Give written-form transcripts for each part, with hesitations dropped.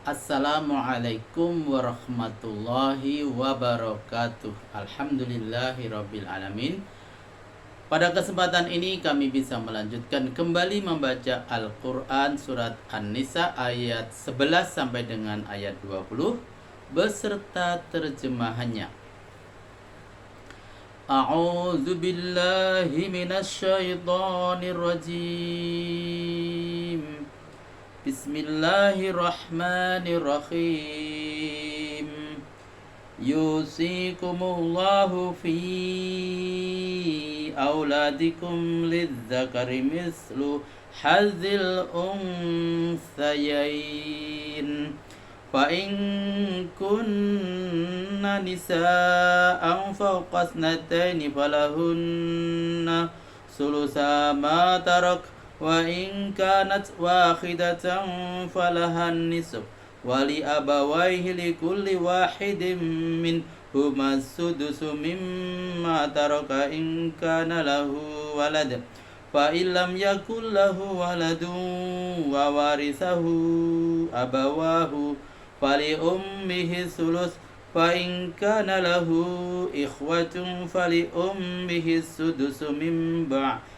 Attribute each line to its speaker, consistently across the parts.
Speaker 1: Assalamualaikum warahmatullahi wabarakatuh. Alhamdulillahirabbil alamin. Pada kesempatan ini kami bisa melanjutkan kembali membaca Al-Qur'an surat An-Nisa ayat 11 sampai dengan ayat 20 beserta terjemahannya. A'udzu billahi minasyaitonir rajim. Bismillahirrahmanirrahim. Yusikumullahu fi auladikum lidzakari mislu hazzil unthayain. Fa in kunna nisa'an fawqa ithnataini falahunna sulusa ma tarak wa in kanat wahidatan falahan nisf wali abawaihi likulli wahidin minhuma sudusu mimma taraka in kana lahu walad fa illam yakul lahu waladun wa warithahu abawahu fali ummihi sulus fa in kana lahu ikhwatun fali ummihi sudusu min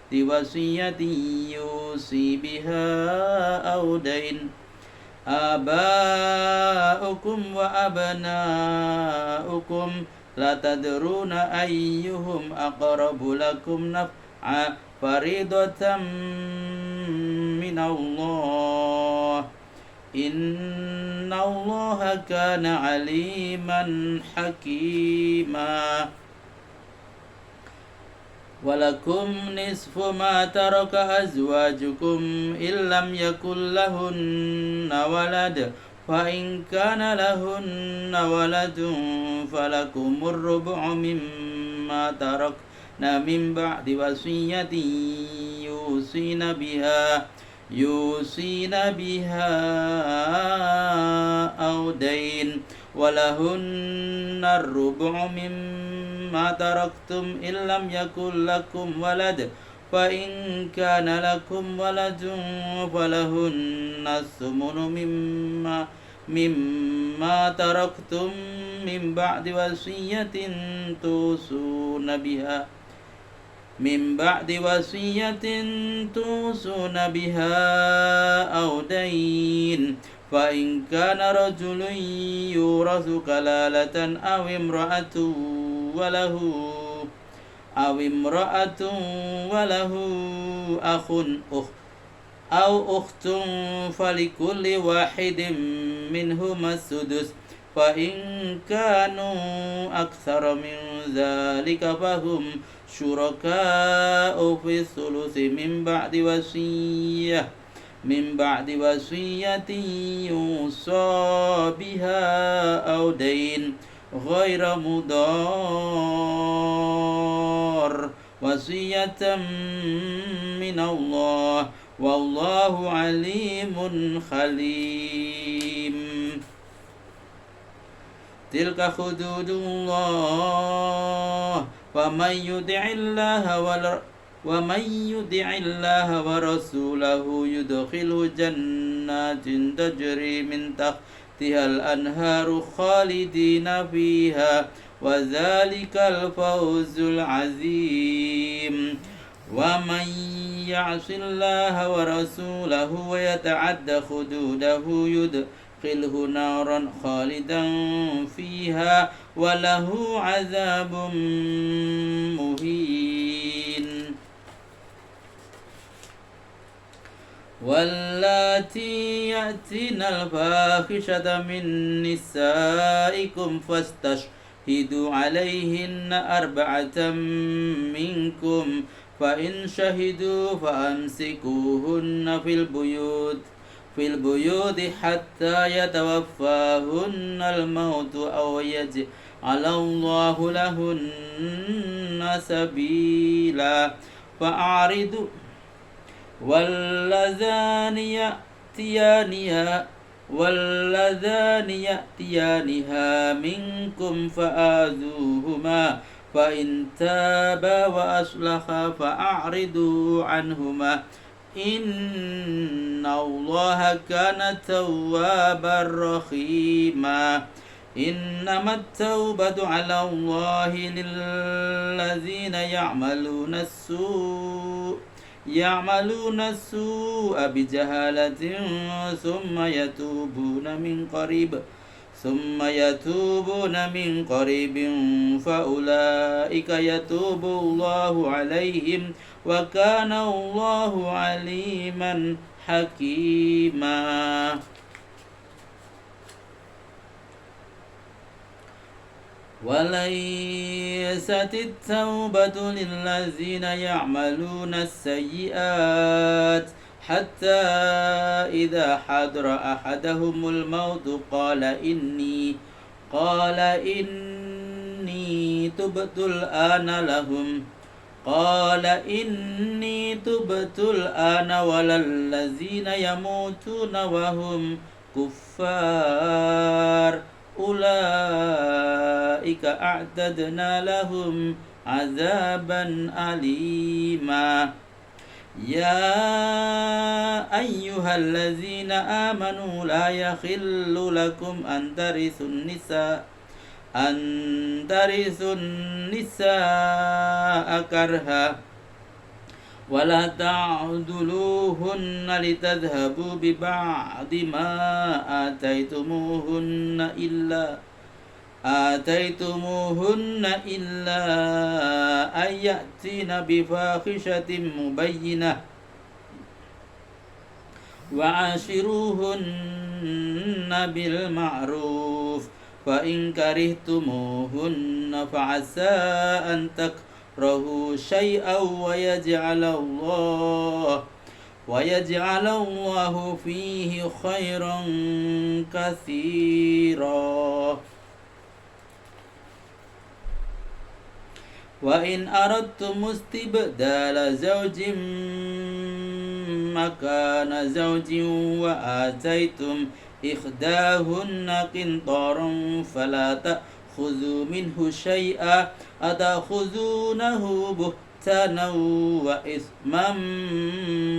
Speaker 1: diwasiyati yusi biha aw dain. Aba'ukum wa abna'ukum la tadruna ayyuhum aqrabu lakum naf'a faridatan minallah. Innallaha kana aliman hakima. Walakum nisfu ma taraka azwajukum illam yakul lahunna walad fa in kana lahunna waladun falakumur rubu'u mimma tarakna min ba'di wasiyatin yusina biha aw dain walahunna ar-rubu'u mimma taraktum illam yakul lakum walad fa in kana lakum waladun falahunna as-sumunu mimma taraktum min ba'di wasiyatin tusuna biha aw dain fa in kana rajulun yurathu kalalatan aw imra'atun walahu akhun aw ukhtun falikulli wahidin minhuma sudus fa in kanu aktsara min dzalika fahum syuraka'u fi thuluthi min ba'di wasiyatin yusa biha aw dain ghaira mudar wasiyatan minallah wallahu alimun halim. Tilka hududullah wa man yuti'illaha wa rasulahu yudkhilhu jannatin tajri min tahtihal anharu khalidina fiha wa dzalikal fawzul azim. Wa man ya'sillaha wa rasulahu wa yata'adda hududahu yudkhilhu naran khalidan fiha wa lahu 'adzabun muhin. Wallati ya'tina al-fahishata min nisaikum fastashhidu 'alayhinna arba'atan minkum fa in shahidu fa amsikuhunna fil buyut hatta yatawaffahunna al-maut aw yaj'alallahu lahunna sabila fa'aridu واللذان يأتيانها منكم فآذوهما فإن تابا وأصلحا فأعرضوا عنهما إن الله كان توابا رحيما إنما التوبة على الله للذين يعملون السوء بجهالة ثم يتوبون من قريب فأولئك يتوب الله عليهم وكان الله عليما حكيما. وليست التوبة للذين يعملون السيئات حتى إذا حضر أحدهم الموت قال إني تبت الآن ولا الذين يموتون وهم كفار أولئك أعتدنا لهم عذابا أليما. يا أيها الذين آمنوا لا يحل لكم أن ترثوا النساء كرها ولا تعضلوهن لتذهبوا ببعض ما آتيتموهن إلا أن يأتين بفاحشة مبينة وعاشروهن بالمعروف فإن كرهتموهن فعسى أن تكرهوا شيئا ويجعل الله فيه خيرا كثيرا. وإن أردتم استبدال زوج مكان زوج وآتيتم إحداهن قنطارا فلا تأخذوا منه شيئا أتأخذونه بهتانا وإثما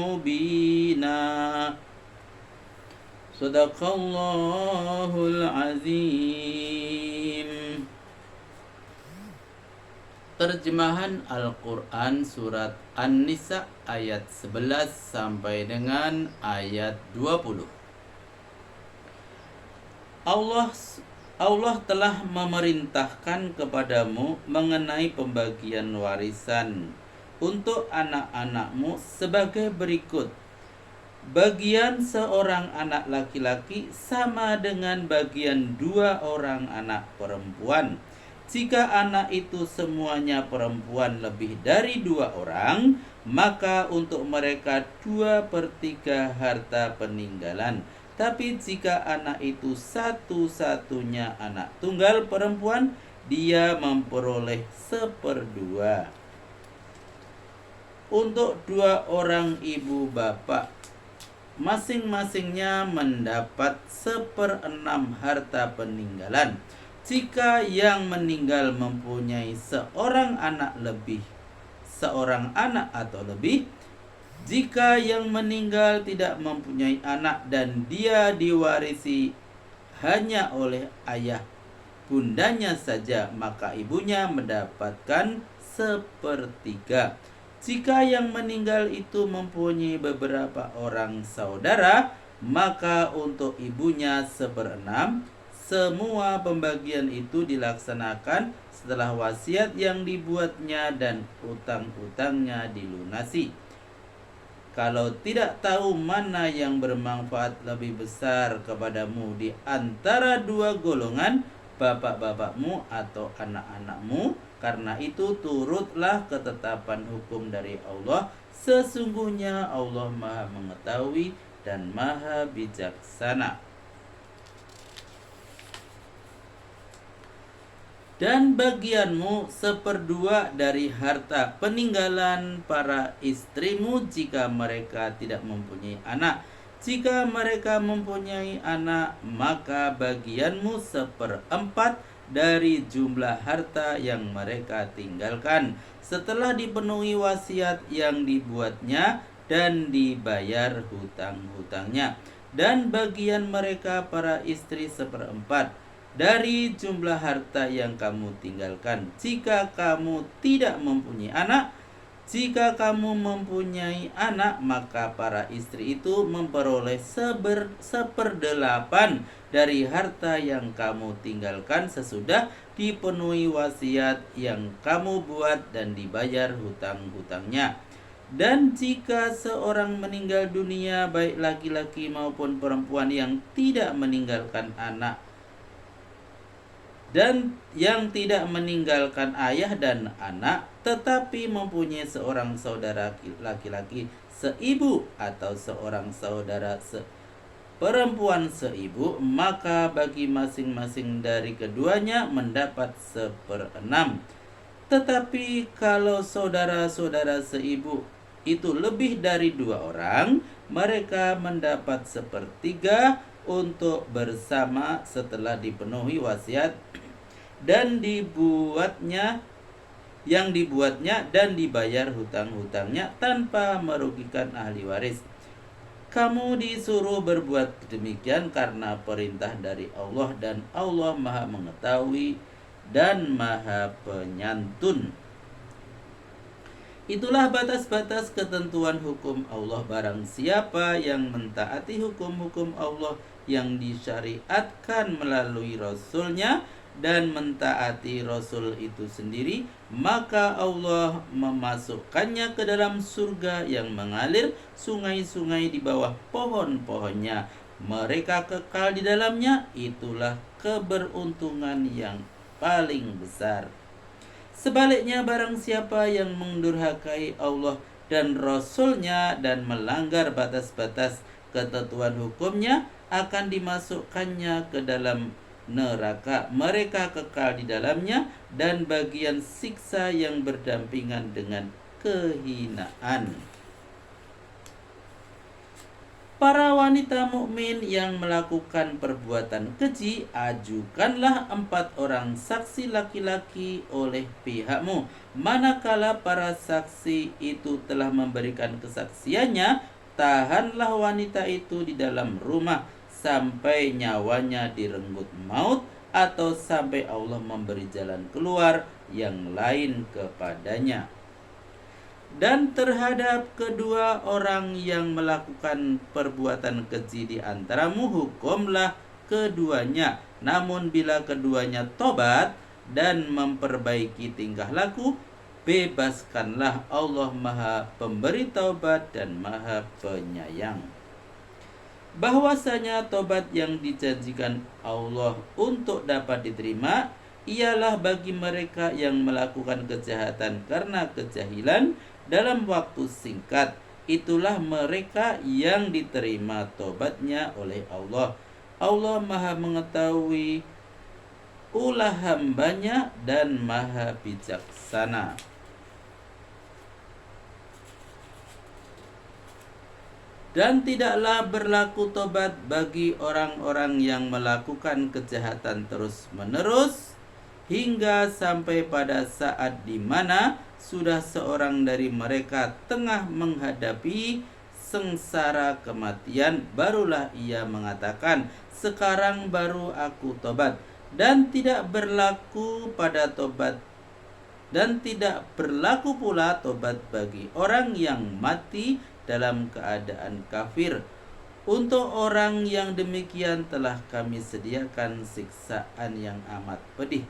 Speaker 1: مبينا. صدق الله العظيم. Terjemahan Al-Quran Surat An-Nisa ayat 11 sampai dengan ayat 20. Allah telah memerintahkan kepadamu mengenai pembagian warisan untuk anak-anakmu sebagai berikut. Bagian seorang anak laki-laki sama dengan bagian 2 orang anak perempuan. Jika anak itu semuanya perempuan lebih dari 2 orang, maka untuk mereka 2/3 harta peninggalan. Tapi jika anak itu satu-satunya anak tunggal perempuan, dia memperoleh 1/2. Untuk 2 orang ibu bapak, masing-masingnya mendapat 1/6 harta peninggalan. Jika yang meninggal mempunyai seorang anak atau lebih, jika yang meninggal tidak mempunyai anak dan dia diwarisi hanya oleh ayah bundanya saja, maka ibunya mendapatkan 1/3. Jika yang meninggal itu mempunyai beberapa orang saudara, maka untuk ibunya 1/6. Semua pembagian itu dilaksanakan setelah wasiat yang dibuatnya dan utang-utangnya dilunasi. Kalau tidak tahu mana yang bermanfaat lebih besar kepadamu di antara 2 golongan, bapak-bapakmu atau anak-anakmu, karena itu turutlah ketetapan hukum dari Allah. Sesungguhnya Allah Maha mengetahui dan Maha bijaksana. Dan bagianmu 1/2 dari harta peninggalan para istrimu jika mereka tidak mempunyai anak. Jika mereka mempunyai anak, maka bagianmu 1/4 dari jumlah harta yang mereka tinggalkan setelah dipenuhi wasiat yang dibuatnya dan dibayar hutang-hutangnya. Dan bagian mereka para istri 1/4 dari jumlah harta yang kamu tinggalkan. Jika kamu tidak mempunyai anak, jika kamu mempunyai anak, maka para istri itu memperoleh 1/8 dari harta yang kamu tinggalkan sesudah dipenuhi wasiat yang kamu buat dan dibayar hutang-hutangnya. Dan jika seorang meninggal dunia, baik laki-laki maupun perempuan yang tidak meninggalkan anak dan yang tidak meninggalkan ayah dan anak, tetapi mempunyai seorang saudara laki-laki seibu atau seorang saudara perempuan seibu, maka bagi masing-masing dari keduanya mendapat 1/6. Tetapi kalau saudara-saudara seibu itu lebih dari 2 orang, mereka mendapat 1/3 untuk bersama setelah dipenuhi wasiat dan dibuatnya dan dibayar hutang-hutangnya tanpa merugikan ahli waris. Kamu disuruh berbuat demikian karena perintah dari Allah, dan Allah Maha Mengetahui dan Maha Penyantun. Itulah batas-batas ketentuan hukum Allah. Barang siapa yang mentaati hukum-hukum Allah yang disyariatkan melalui Rasulnya dan mentaati Rasul itu sendiri, maka Allah memasukkannya ke dalam surga yang mengalir sungai-sungai di bawah pohon-pohonnya. Mereka kekal di dalamnya. Itulah keberuntungan yang paling besar. Sebaliknya, barang siapa yang mendurhakai Allah dan Rasulnya dan melanggar batas-batas ketentuan hukumnya, akan dimasukkannya ke dalam neraka. Mereka kekal di dalamnya, dan bagian siksa yang berdampingan dengan kehinaan. Para wanita mukmin yang melakukan perbuatan keji, ajukanlah 4 orang saksi laki-laki oleh pihakmu. Manakala para saksi itu telah memberikan kesaksiannya, tahanlah wanita itu di dalam rumah sampai nyawanya direnggut maut atau sampai Allah memberi jalan keluar yang lain kepadanya. Dan terhadap kedua orang yang melakukan perbuatan keji di antaramu, hukumlah keduanya. Namun bila keduanya tobat dan memperbaiki tingkah laku, bebaskanlah. Allah Maha Pemberi taubat dan Maha Penyayang. Bahwasanya tobat yang dijanjikan Allah untuk dapat diterima ialah bagi mereka yang melakukan kejahatan karena kejahilan dalam waktu singkat. Itulah mereka yang diterima tobatnya oleh Allah. Allah Maha Mengetahui ulah hambanya dan Maha Bijaksana. Dan tidaklah berlaku tobat bagi orang-orang yang melakukan kejahatan terus-menerus hingga sampai pada saat di mana sudah seorang dari mereka tengah menghadapi sengsara kematian, barulah ia mengatakan, sekarang baru aku tobat. Dan tidak berlaku pula tobat bagi orang yang mati dalam keadaan kafir. Untuk orang yang demikian telah kami sediakan siksaan yang amat pedih.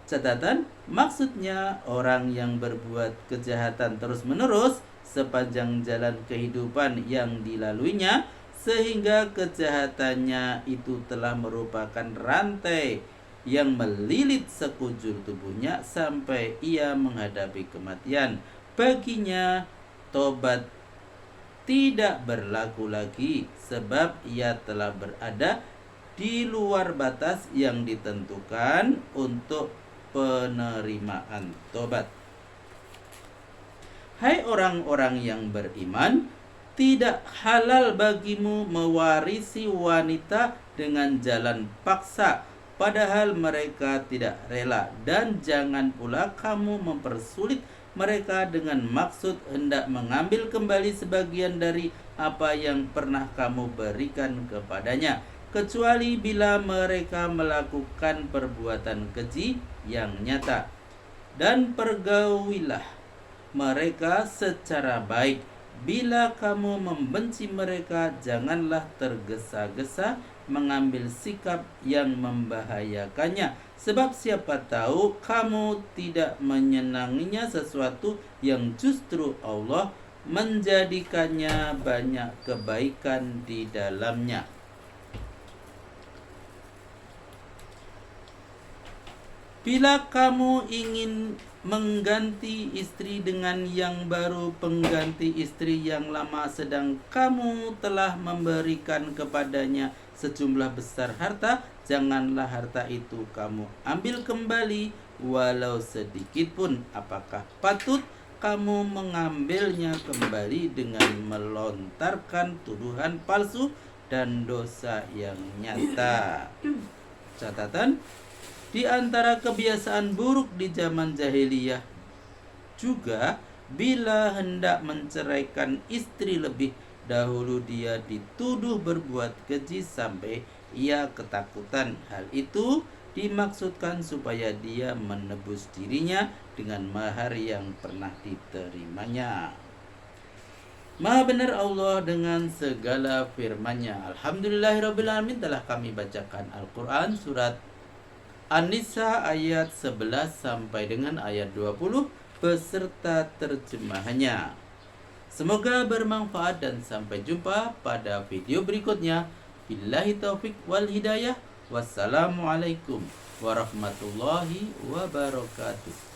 Speaker 1: Catatan, maksudnya orang yang berbuat kejahatan terus-menerus sepanjang jalan kehidupan yang dilaluinya, sehingga kejahatannya itu telah merupakan rantai yang melilit sekujur tubuhnya sampai ia menghadapi kematian. Baginya tobat tidak berlaku lagi, sebab ia telah berada di luar batas yang ditentukan untuk penerimaan tobat. Hai orang-orang yang beriman, tidak halal bagimu mewarisi wanita dengan jalan paksa, padahal mereka tidak rela, dan jangan pula kamu mempersulit mereka dengan maksud hendak mengambil kembali sebagian dari apa yang pernah kamu berikan kepadanya, kecuali bila mereka melakukan perbuatan keji yang nyata. Dan pergaulilah mereka secara baik. Bila kamu membenci mereka, janganlah tergesa-gesa mengambil sikap yang membahayakannya, sebab siapa tahu kamu tidak menyenanginya sesuatu yang justru Allah menjadikannya banyak kebaikan di dalamnya. Bila kamu ingin mengganti istri dengan yang baru, pengganti istri yang lama sedang kamu telah memberikan kepadanya sejumlah besar harta, janganlah harta itu kamu ambil kembali walau sedikit pun. Apakah patut kamu mengambilnya kembali dengan melontarkan tuduhan palsu dan dosa yang nyata? Catatan: di antara kebiasaan buruk di zaman jahiliyah juga, bila hendak menceraikan istri lebih dahulu dia dituduh berbuat keji sampai ia ketakutan. Hal itu dimaksudkan supaya dia menebus dirinya dengan mahar yang pernah diterimanya. Maha benar Allah dengan segala firman-Nya. Alhamdulillahirrabbilalamin, telah kami bacakan Al-Quran surat An-Nisa ayat 11 sampai dengan ayat 20 beserta terjemahannya. Semoga bermanfaat dan sampai jumpa pada video berikutnya. Billahi taufik wal hidayah. Wassalamualaikum warahmatullahi wabarakatuh.